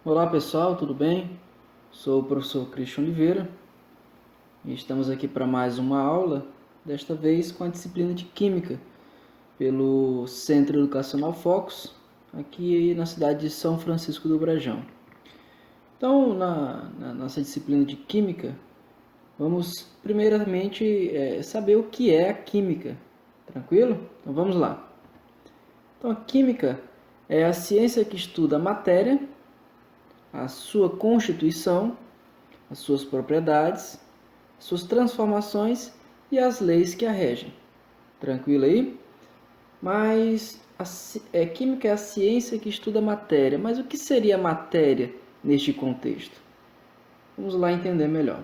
Olá pessoal, tudo bem? Sou o professor Christian Oliveira e estamos aqui para mais uma aula, desta vez com a disciplina de Química, pelo Centro Educacional Focus, aqui na cidade de São Francisco do Brejão. Então, na nossa disciplina de Química, vamos primeiramente saber o que é a Química, tranquilo? Então vamos lá. Então, a Química é a ciência que estuda a matéria, a sua constituição, as suas propriedades, suas transformações e as leis que a regem. Tranquilo aí? Mas química é a ciência que estuda a matéria. Mas o que seria matéria neste contexto? Vamos lá entender melhor.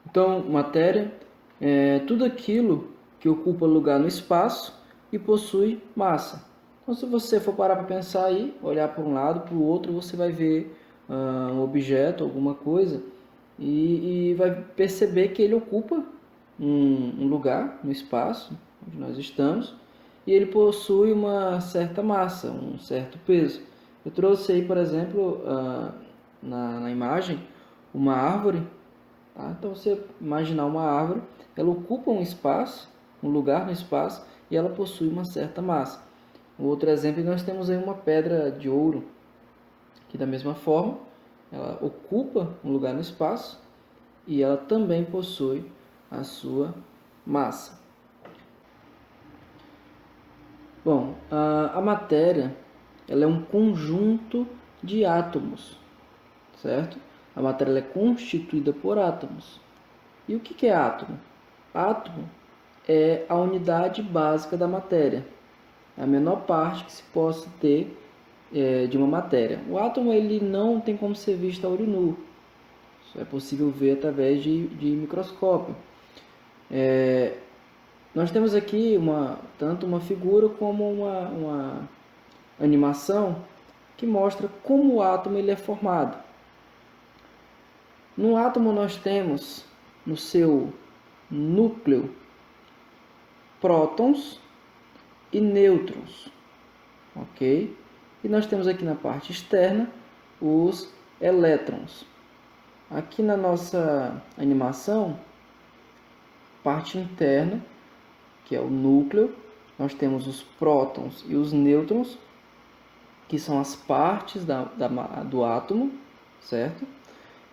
Então, matéria é tudo aquilo que ocupa lugar no espaço e possui massa. Então, se você for parar para pensar aí, olhar para um lado, para o outro, você vai ver um objeto, alguma coisa, e vai perceber que ele ocupa um lugar no espaço onde nós estamos e ele possui uma certa massa, um certo peso. Eu trouxe aí, por exemplo, na imagem, uma árvore. Tá? Então, você imaginar uma árvore, ela ocupa um espaço, um lugar no espaço, e ela possui uma certa massa. Um outro exemplo, nós temos aí uma pedra de ouro, que da mesma forma, ela ocupa um lugar no espaço, e ela também possui a sua massa. Bom, a matéria, ela é um conjunto de átomos, certo? A matéria ela é constituída por átomos. E o que é átomo? Átomo é a unidade básica da matéria, é a menor parte que se possa ter de uma matéria. O átomo ele não tem como ser visto a olho nu, isso é possível ver através de microscópio. Nós temos aqui tanto uma figura como uma animação que mostra como o átomo ele é formado. No átomo nós temos no seu núcleo prótons e nêutrons, ok? E nós temos aqui na parte externa os elétrons. Aqui na nossa animação, parte interna, que é o núcleo, nós temos os prótons e os nêutrons, que são as partes do átomo, certo?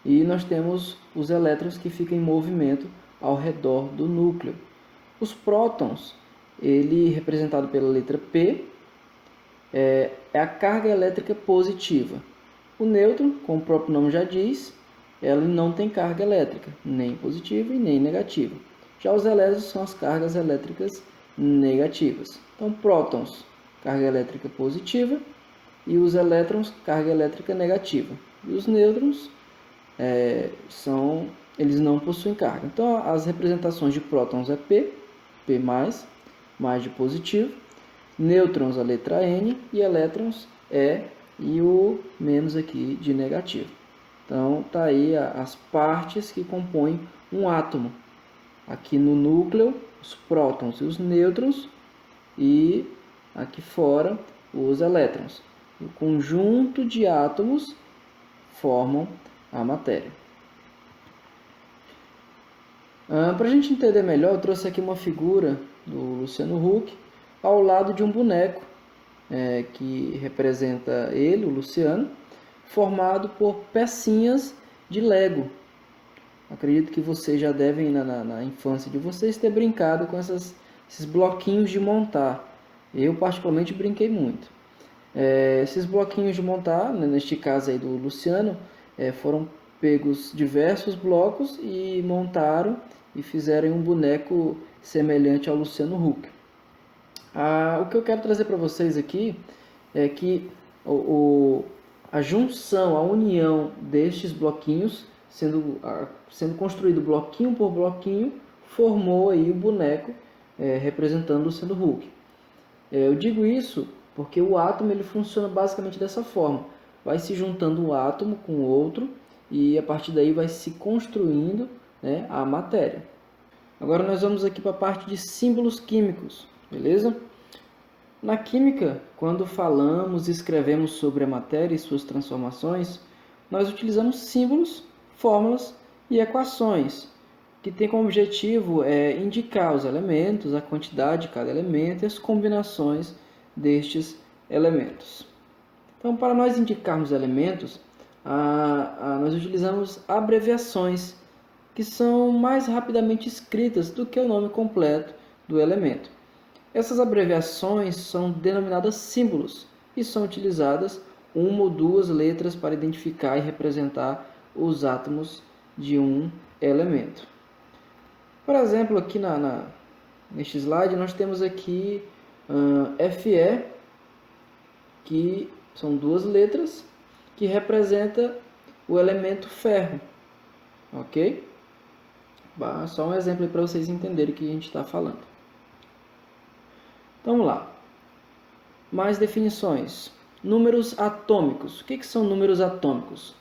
E nós temos os elétrons que ficam em movimento ao redor do núcleo. Os prótons, ele representado pela letra P, é a carga elétrica positiva. O nêutron, como o próprio nome já diz, ele não tem carga elétrica, nem positiva e nem negativa. Já os elétrons são as cargas elétricas negativas. Então, prótons, carga elétrica positiva, e os elétrons, carga elétrica negativa. E os nêutrons, eles não possuem carga. Então, as representações de prótons é P, P+, mais de positivo, nêutrons a letra N e elétrons E e o menos aqui de negativo. Então, tá aí as partes que compõem um átomo. Aqui no núcleo, os prótons e os nêutrons, e aqui fora, os elétrons. O conjunto de átomos formam a matéria. Para a gente entender melhor, eu trouxe aqui uma figura do Luciano Huck ao lado de um boneco que representa ele, o Luciano, formado por pecinhas de Lego. Acredito que vocês já devem, na infância de vocês, ter brincado com esses bloquinhos de montar. Eu, particularmente, brinquei muito. Esses bloquinhos de montar, neste caso aí do Luciano, foram pegos diversos blocos e montaram e fizeram um boneco semelhante ao Luciano Huck. O que eu quero trazer para vocês aqui é que a junção, a união destes bloquinhos, sendo construído bloquinho por bloquinho, formou aí o boneco representando o Luciano Huck. Eu digo isso porque o átomo ele funciona basicamente dessa forma. Vai se juntando um átomo com o outro e a partir daí vai se construindo, né, a matéria. Agora nós vamos aqui para a parte de símbolos químicos, beleza? Na química, quando falamos e escrevemos sobre a matéria e suas transformações, nós utilizamos símbolos, fórmulas e equações, que têm como objetivo indicar os elementos, a quantidade de cada elemento e as combinações destes elementos. Então, para nós indicarmos elementos, nós utilizamos abreviações, que são mais rapidamente escritas do que o nome completo do elemento. Essas abreviações são denominadas símbolos e são utilizadas uma ou duas letras para identificar e representar os átomos de um elemento. Por exemplo, aqui neste slide nós temos aqui Fe, que são duas letras, que representa o elemento ferro. Ok? Só um exemplo para vocês entenderem o que a gente está falando. Então, vamos lá. Mais definições. Números atômicos. O que são números atômicos?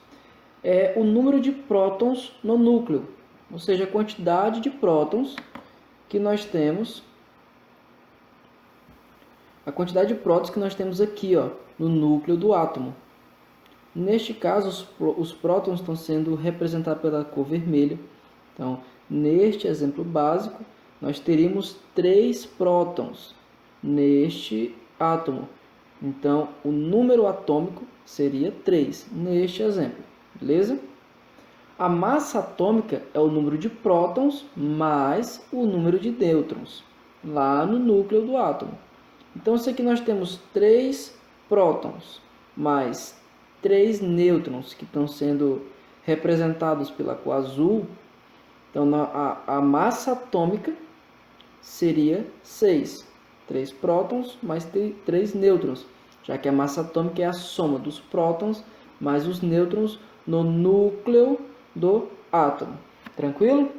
É o número de prótons no núcleo, ou seja, a quantidade de prótons que nós temos. A quantidade de prótons que nós temos aqui, no núcleo do átomo. Neste caso, os prótons estão sendo representados pela cor vermelha. Então, neste exemplo básico, nós teríamos 3 prótons neste átomo. Então, o número atômico seria 3 neste exemplo. Beleza? A massa atômica é o número de prótons mais o número de nêutrons lá no núcleo do átomo. Então, se aqui nós temos 3 prótons mais 3 nêutrons que estão sendo representados pela cor azul, então a massa atômica seria 6. 3 prótons mais 3 nêutrons, já que a massa atômica é a soma dos prótons mais os nêutrons no núcleo do átomo. Tranquilo?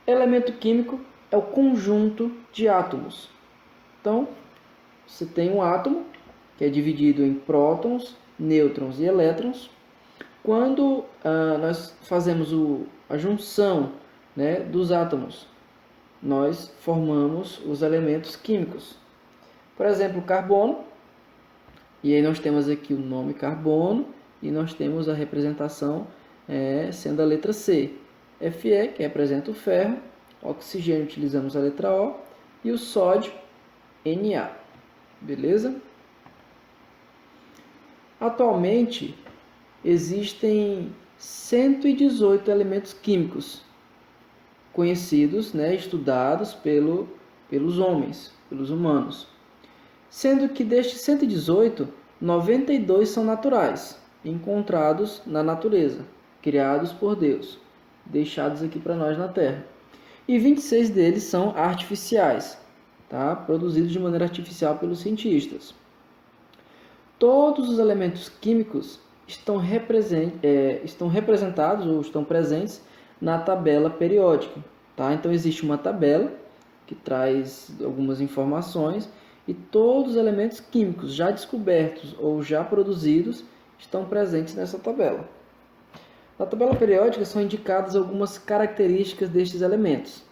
Elemento químico é o conjunto de átomos. Então, você tem um átomo que é dividido em prótons, nêutrons e elétrons. Quando nós fazemos a junção, dos átomos, nós formamos os elementos químicos. Por exemplo, carbono. E aí nós temos aqui o nome carbono e nós temos a representação sendo a letra C. Fe, que representa o ferro. Oxigênio, utilizamos a letra O. E o sódio, Na. Beleza? Atualmente, existem 118 elementos químicos conhecidos, estudados pelos homens, pelos humanos. Sendo que destes 118, 92 são naturais, encontrados na natureza, criados por Deus, deixados aqui para nós na Terra. E 26 deles são artificiais, produzidos de maneira artificial pelos cientistas. Todos os elementos químicos estão representados ou estão presentes na tabela periódica. Então, existe uma tabela que traz algumas informações e todos os elementos químicos já descobertos ou já produzidos estão presentes nessa tabela. Na tabela periódica são indicadas algumas características destes elementos.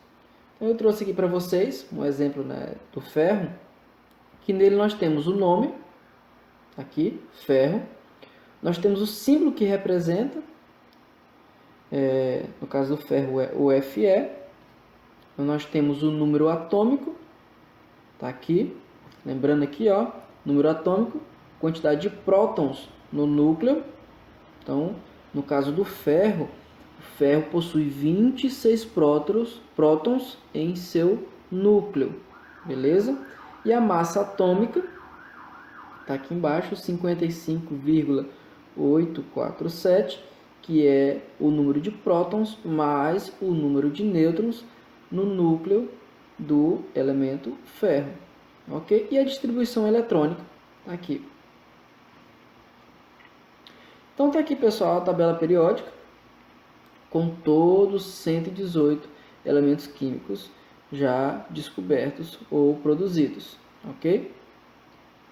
Então, eu trouxe aqui para vocês um exemplo do ferro, que nele nós temos o nome, aqui, ferro. Nós temos o símbolo que representa, no caso do ferro é o Fe. Então, nós temos o número atômico, está aqui. Lembrando aqui, número atômico, quantidade de prótons no núcleo. Então, no caso do ferro, o ferro possui 26 prótons em seu núcleo. Beleza? E a massa atômica está aqui embaixo, 55,847, que é o número de prótons mais o número de nêutrons no núcleo do elemento ferro. Ok? E a distribuição eletrônica aqui. Então está aqui, pessoal, a tabela periódica com todos os 118 elementos químicos já descobertos ou produzidos. Ok?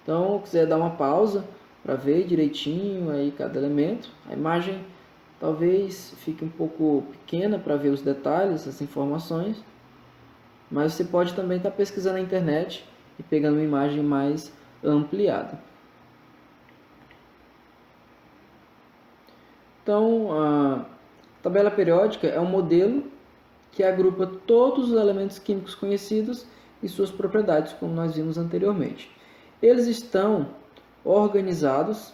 Então, se quiser dar uma pausa para ver direitinho aí cada elemento, a imagem talvez fique um pouco pequena para ver os detalhes, as informações, mas você pode também estar pesquisando na internet e pegando uma imagem mais ampliada. Então, a tabela periódica é um modelo que agrupa todos os elementos químicos conhecidos e suas propriedades, como nós vimos anteriormente. Eles estão organizados,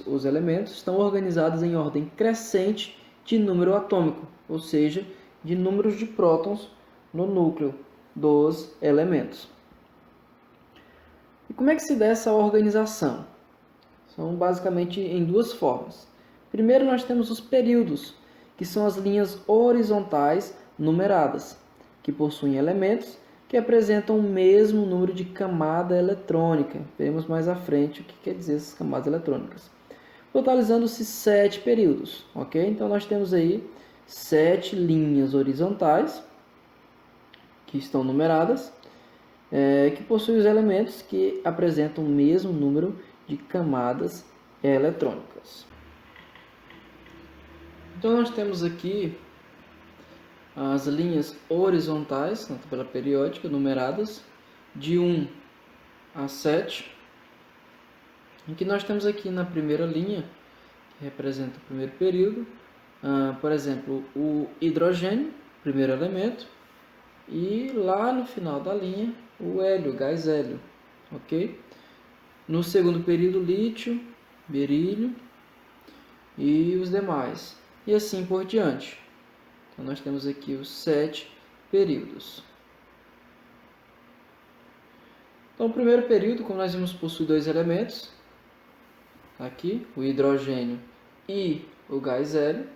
os elementos, estão organizados em ordem crescente de número atômico, ou seja, de números de prótons no núcleo dos elementos. E como é que se dá essa organização? São basicamente em duas formas. Primeiro, nós temos os períodos, que são as linhas horizontais numeradas, que possuem elementos que apresentam o mesmo número de camada eletrônica. Veremos mais à frente o que quer dizer essas camadas eletrônicas. Totalizando-se 7 períodos, ok? Então, nós temos aí 7 linhas horizontais, que estão numeradas, que possuem os elementos que apresentam o mesmo número de camadas eletrônicas. Então, nós temos aqui as linhas horizontais na tabela periódica, numeradas de 1 a 7, em que nós temos aqui na primeira linha, que representa o primeiro período, por exemplo, o hidrogênio, primeiro elemento, e lá no final da linha, o hélio, gás hélio, ok? No segundo período, lítio, berílio e os demais, e assim por diante. Então, nós temos aqui os 7 períodos. Então, o primeiro período, como nós vimos, possui 2 elementos. Aqui, o hidrogênio e o gás hélio.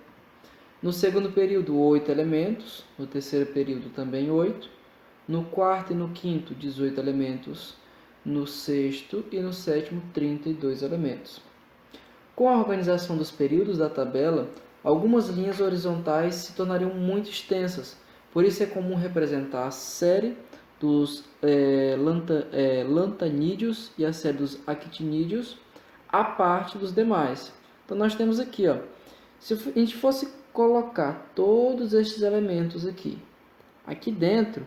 No segundo período, 8 elementos. No terceiro período, também 8. No quarto e no quinto, 18 elementos. No sexto e no sétimo, 32 elementos. Com a organização dos períodos da tabela, algumas linhas horizontais se tornariam muito extensas, por isso é comum representar a série dos lantanídeos e a série dos actinídeos a parte dos demais. Então, nós temos aqui, se a gente fosse colocar todos estes elementos aqui dentro,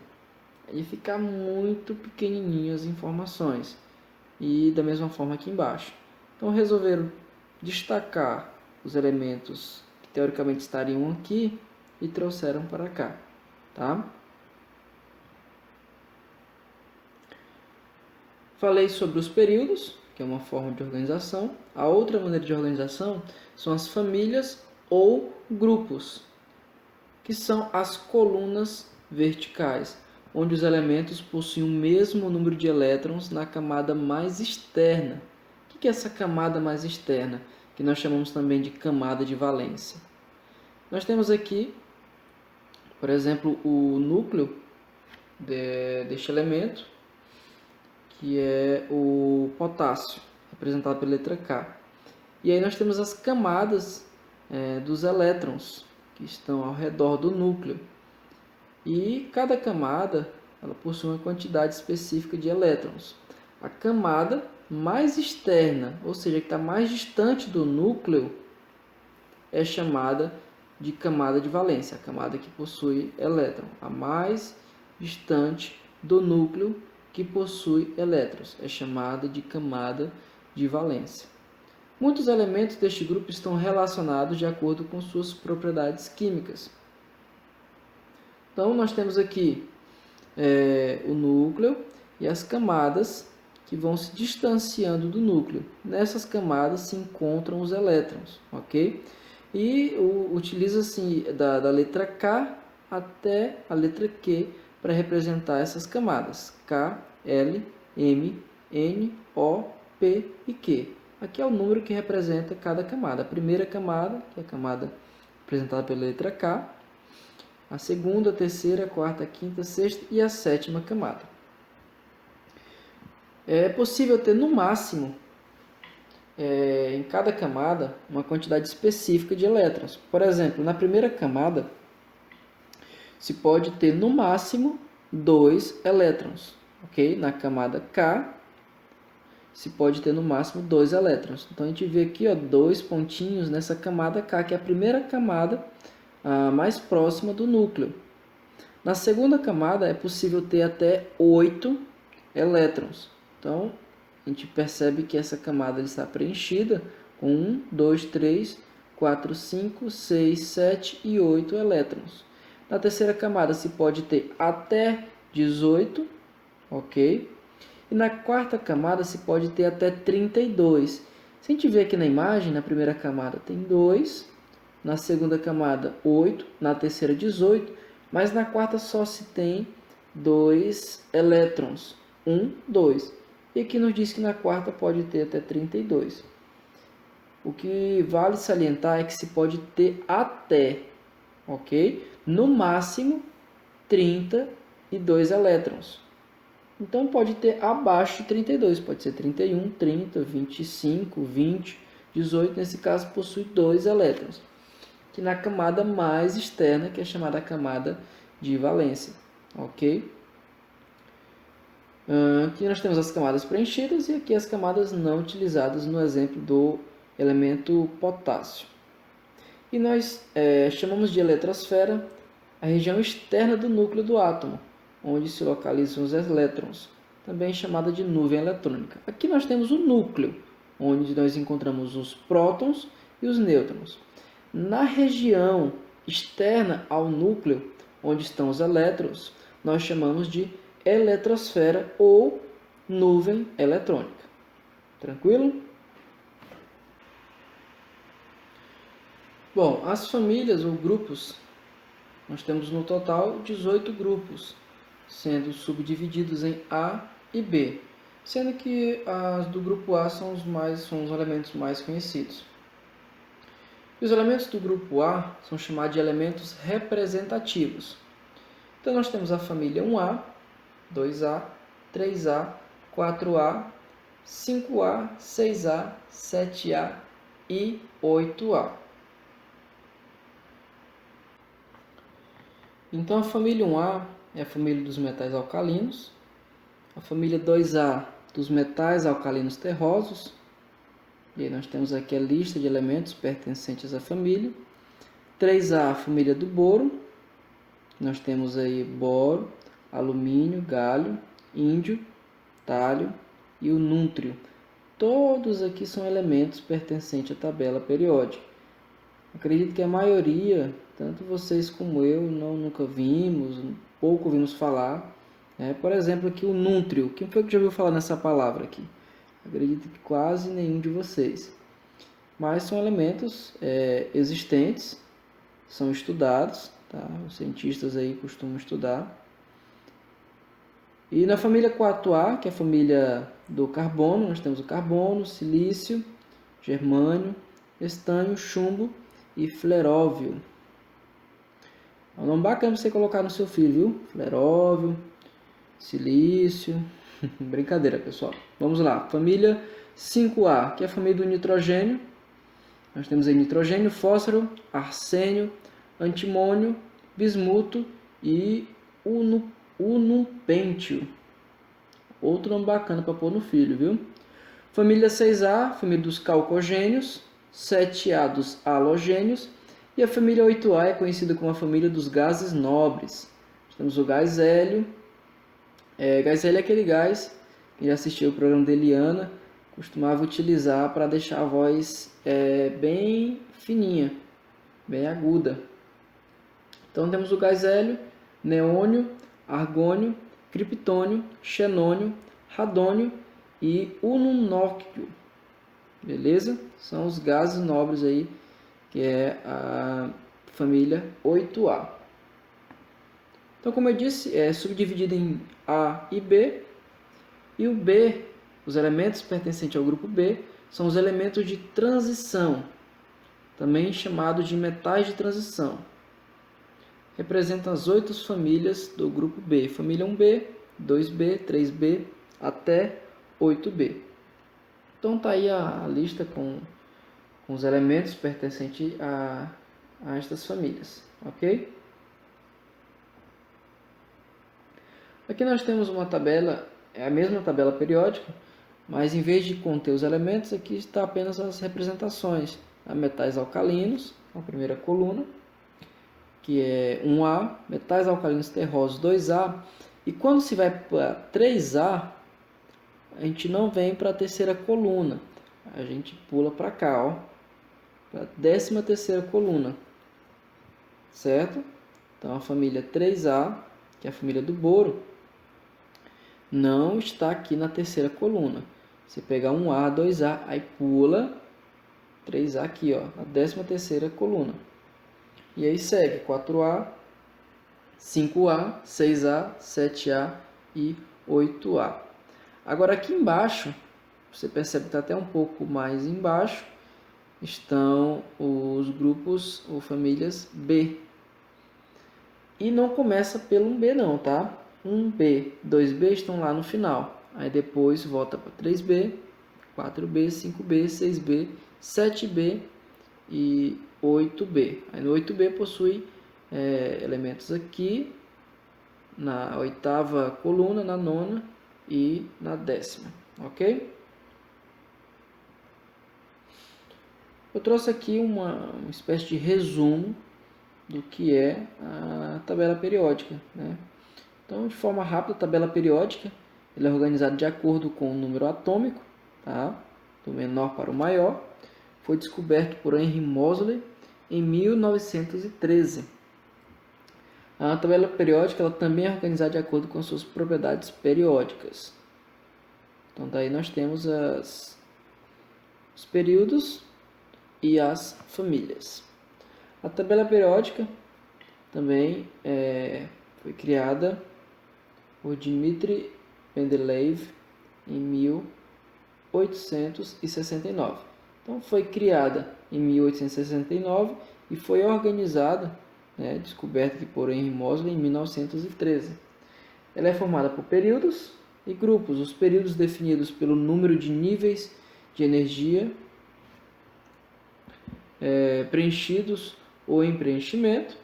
ia ficar muito pequenininho as informações, e da mesma forma aqui embaixo. Então, resolveram destacar os elementos teoricamente estariam aqui e trouxeram para cá, tá? Falei sobre os períodos, que é uma forma de organização. A outra maneira de organização são as famílias ou grupos, que são as colunas verticais, onde os elementos possuem o mesmo número de elétrons na camada mais externa. O que é essa camada mais externa? Que nós chamamos também de camada de valência. Nós temos aqui, por exemplo, o núcleo deste elemento, que é o potássio, representado pela letra K. E aí nós temos as camadas dos elétrons, que estão ao redor do núcleo. E cada camada ela possui uma quantidade específica de elétrons. A camada mais externa, ou seja, que está mais distante do núcleo, é chamada de camada de valência, a camada que possui elétron, a mais distante do núcleo que possui elétrons, é chamada de camada de valência. Muitos elementos deste grupo estão relacionados de acordo com suas propriedades químicas. Então, nós temos aqui o núcleo e as camadas que vão se distanciando do núcleo. Nessas camadas se encontram os elétrons, ok? E utiliza-se da letra K até a letra Q para representar essas camadas. K, L, M, N, O, P e Q. Aqui é o número que representa cada camada. A primeira camada, que é a camada representada pela letra K. A segunda, a terceira, a quarta, a quinta, a sexta e a sétima camada. É possível ter no máximo em cada camada uma quantidade específica de elétrons. Por exemplo, na primeira camada se pode ter no máximo 2 elétrons, ok? Na camada K se pode ter no máximo 2 elétrons. Então a gente vê aqui 2 pontinhos nessa camada K, que é a primeira camada mais próxima do núcleo. Na segunda camada é possível ter até 8 elétrons. Então a gente percebe que essa camada está preenchida com 1, 2, 3, 4, 5, 6, 7 e 8 elétrons. Na terceira camada se pode ter até 18, ok? E na quarta camada se pode ter até 32. Se a gente ver aqui na imagem, na primeira camada tem 2, na segunda camada 8, na terceira 18, mas na quarta só se tem 2 elétrons, 1, 2. E aqui nos diz que na quarta pode ter até 32. O que vale salientar é que se pode ter até, ok? No máximo 32 elétrons. Então pode ter abaixo de 32, pode ser 31, 30, 25, 20, 18, nesse caso possui 2 elétrons. Que na camada mais externa, que é chamada camada de valência, ok? Aqui nós temos as camadas preenchidas e aqui as camadas não utilizadas no exemplo do elemento potássio. E nós chamamos de eletrosfera a região externa do núcleo do átomo, onde se localizam os elétrons, também chamada de nuvem eletrônica. Aqui nós temos o núcleo, onde nós encontramos os prótons e os nêutrons. Na região externa ao núcleo, onde estão os elétrons, nós chamamos de eletrosfera ou nuvem eletrônica. Tranquilo? Bom, as famílias ou grupos, nós temos no total 18 grupos, sendo subdivididos em A e B, sendo que as do grupo A são os elementos mais conhecidos. E os elementos do grupo A são chamados de elementos representativos. Então nós temos a família 1A, 2A, 3A, 4A, 5A, 6A, 7A e 8A. Então a família 1A é a família dos metais alcalinos, a família 2A dos metais alcalinos terrosos, e aí nós temos aqui a lista de elementos pertencentes à família. 3A, a família do boro, nós temos aí boro, alumínio, galho, índio, tálio e o nútrio. Todos aqui são elementos pertencentes à tabela periódica. Acredito que a maioria, tanto vocês como eu, nunca vimos, pouco ouvimos falar. Por exemplo, aqui o nútrio. Quem foi que já ouviu falar nessa palavra aqui? Acredito que quase nenhum de vocês. Mas são elementos existentes, são estudados, tá? Os cientistas aí costumam estudar. E na família 4A, que é a família do carbono, nós temos o carbono, silício, germânio, estânio, chumbo e fleróvio. É um nome bacana para você colocar no seu filho, viu? Fleróvio, silício. Brincadeira, pessoal. Vamos lá. Família 5A, que é a família do nitrogênio. Nós temos aí nitrogênio, fósforo, arsênio, antimônio, bismuto e unupêntio. Outro nome bacana para pôr no filho, viu? Família 6A, família dos calcogênios, 7A dos halogênios e a família 8A é conhecida como a família dos gases nobres. Temos o gás hélio. Gás hélio é aquele gás que já assistiu o programa de Eliana, costumava utilizar para deixar a voz bem fininha, bem aguda. Então temos o gás hélio, neônio, argônio, criptônio, xenônio, radônio e ununóquio. Beleza? São os gases nobres aí, que é a família 8A. Então, como eu disse, é subdividido em A e B. E o B, os elementos pertencentes ao grupo B, são os elementos de transição, também chamados de metais de transição. Representam as 8 famílias do grupo B. Família 1B, 2B, 3B, até 8B. Então está aí a lista com os elementos pertencentes a estas famílias. Ok? Aqui nós temos uma tabela, é a mesma tabela periódica, mas em vez de conter os elementos, aqui está apenas as representações. A metais alcalinos, a primeira coluna, que é 1A, metais alcalinos terrosos 2A, e quando se vai para 3A, a gente não vem para a terceira coluna, a gente pula para cá, ó, para a 13ª coluna, certo? Então a família 3A, que é a família do boro, não está aqui na terceira coluna. Você pegar 1A, 2A, aí pula 3A aqui, ó, na 13ª coluna. E aí segue 4A, 5A, 6A, 7A e 8A. Agora aqui embaixo, você percebe que está até um pouco mais embaixo, estão os grupos ou famílias B. E não começa pelo 1B não, tá? 1B, 2B estão lá no final. Aí depois volta para 3B, 4B, 5B, 6B, 7B e 8B. Aí no 8B possui elementos aqui, na 8ª coluna, na 9ª e na 10ª, ok? Eu trouxe aqui uma espécie de resumo do que é a tabela periódica, né? Então, de forma rápida, a tabela periódica ela é organizada de acordo com o número atômico, tá? Do menor para o maior. Foi descoberto por Henry Moseley em 1913. A tabela periódica ela também é organizada de acordo com suas propriedades periódicas. Então, daí nós temos os períodos e as famílias. A tabela periódica também foi criada por Dmitri Mendeleev em 1869. Então, foi criada em 1869 e foi organizada, descoberta aqui por Henry Moseley em 1913. Ela é formada por períodos e grupos. Os períodos definidos pelo número de níveis de energia preenchidos ou em preenchimento.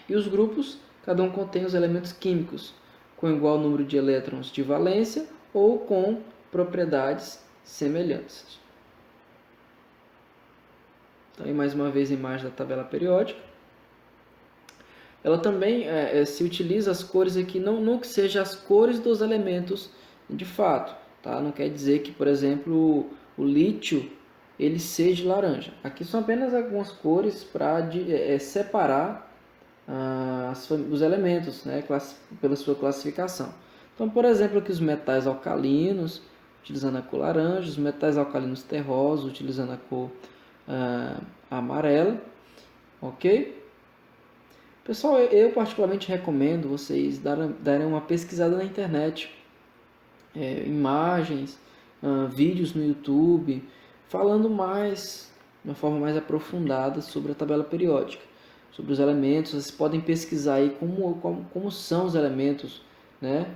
E os grupos, cada um contém os elementos químicos com igual número de elétrons de valência ou com propriedades semelhantes. Então, aí mais uma vez a imagem da tabela periódica. Ela também se utiliza as cores aqui, não que sejam as cores dos elementos de fato, tá? Não quer dizer que, por exemplo, o lítio ele seja laranja. Aqui são apenas algumas cores para separar os elementos, né, pela sua classificação. Então, por exemplo, aqui os metais alcalinos, utilizando a cor laranja, os metais alcalinos terrosos, utilizando a cor amarela, ok? Pessoal, eu particularmente recomendo vocês darem uma pesquisada na internet, imagens, vídeos no YouTube, falando mais, de uma forma mais aprofundada sobre a tabela periódica, sobre os elementos. Vocês podem pesquisar aí como são os elementos, né?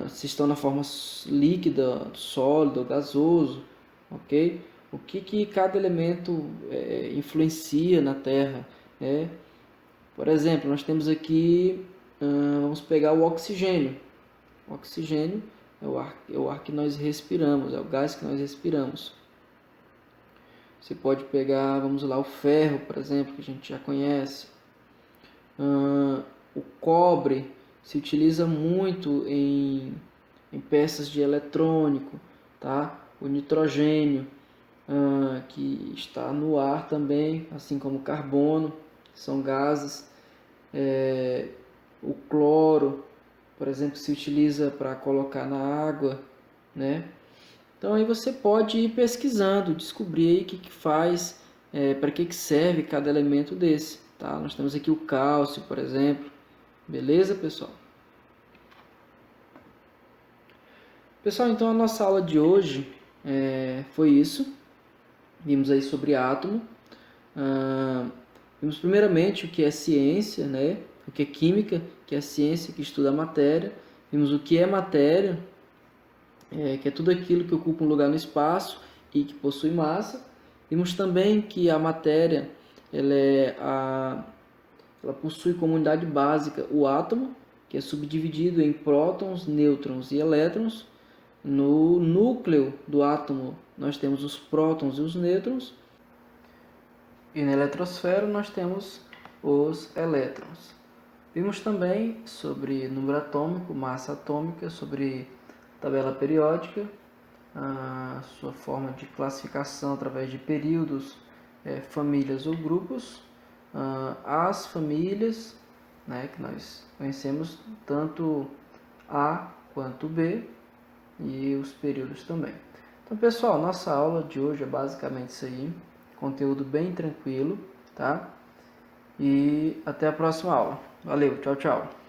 Se estão na forma líquida, sólida ou gasoso, ok? O que cada elemento influencia na Terra, né? Por exemplo, nós temos aqui, vamos pegar o oxigênio. O oxigênio é o ar que nós respiramos, é o gás que nós respiramos. Você pode pegar, vamos lá, o ferro, por exemplo, que a gente já conhece. O cobre se utiliza muito em peças de eletrônico, tá? O nitrogênio, que está no ar também, assim como o carbono, que são gases. O cloro, por exemplo, se utiliza para colocar na água, né? Então aí você pode ir pesquisando, descobrir aí o que faz, para que serve cada elemento desse, tá? Nós temos aqui o cálcio, por exemplo. Beleza, pessoal? Pessoal, então a nossa aula de hoje foi isso. Vimos aí sobre átomo. Vimos primeiramente o que é ciência, né? O que é química, que é a ciência que estuda a matéria. Vimos o que é matéria, que é tudo aquilo que ocupa um lugar no espaço e que possui massa. Vimos também que a matéria ela possui como unidade básica o átomo, que é subdividido em prótons, nêutrons e elétrons. No núcleo do átomo nós temos os prótons e os nêutrons. E na eletrosfera nós temos os elétrons. Vimos também sobre número atômico, massa atômica, sobre tabela periódica, a sua forma de classificação através de períodos, famílias ou grupos, as famílias, né, que nós conhecemos, tanto A quanto B, e os períodos também. Então, pessoal, nossa aula de hoje é basicamente isso aí, conteúdo bem tranquilo, tá? E até a próxima aula. Valeu, tchau, tchau.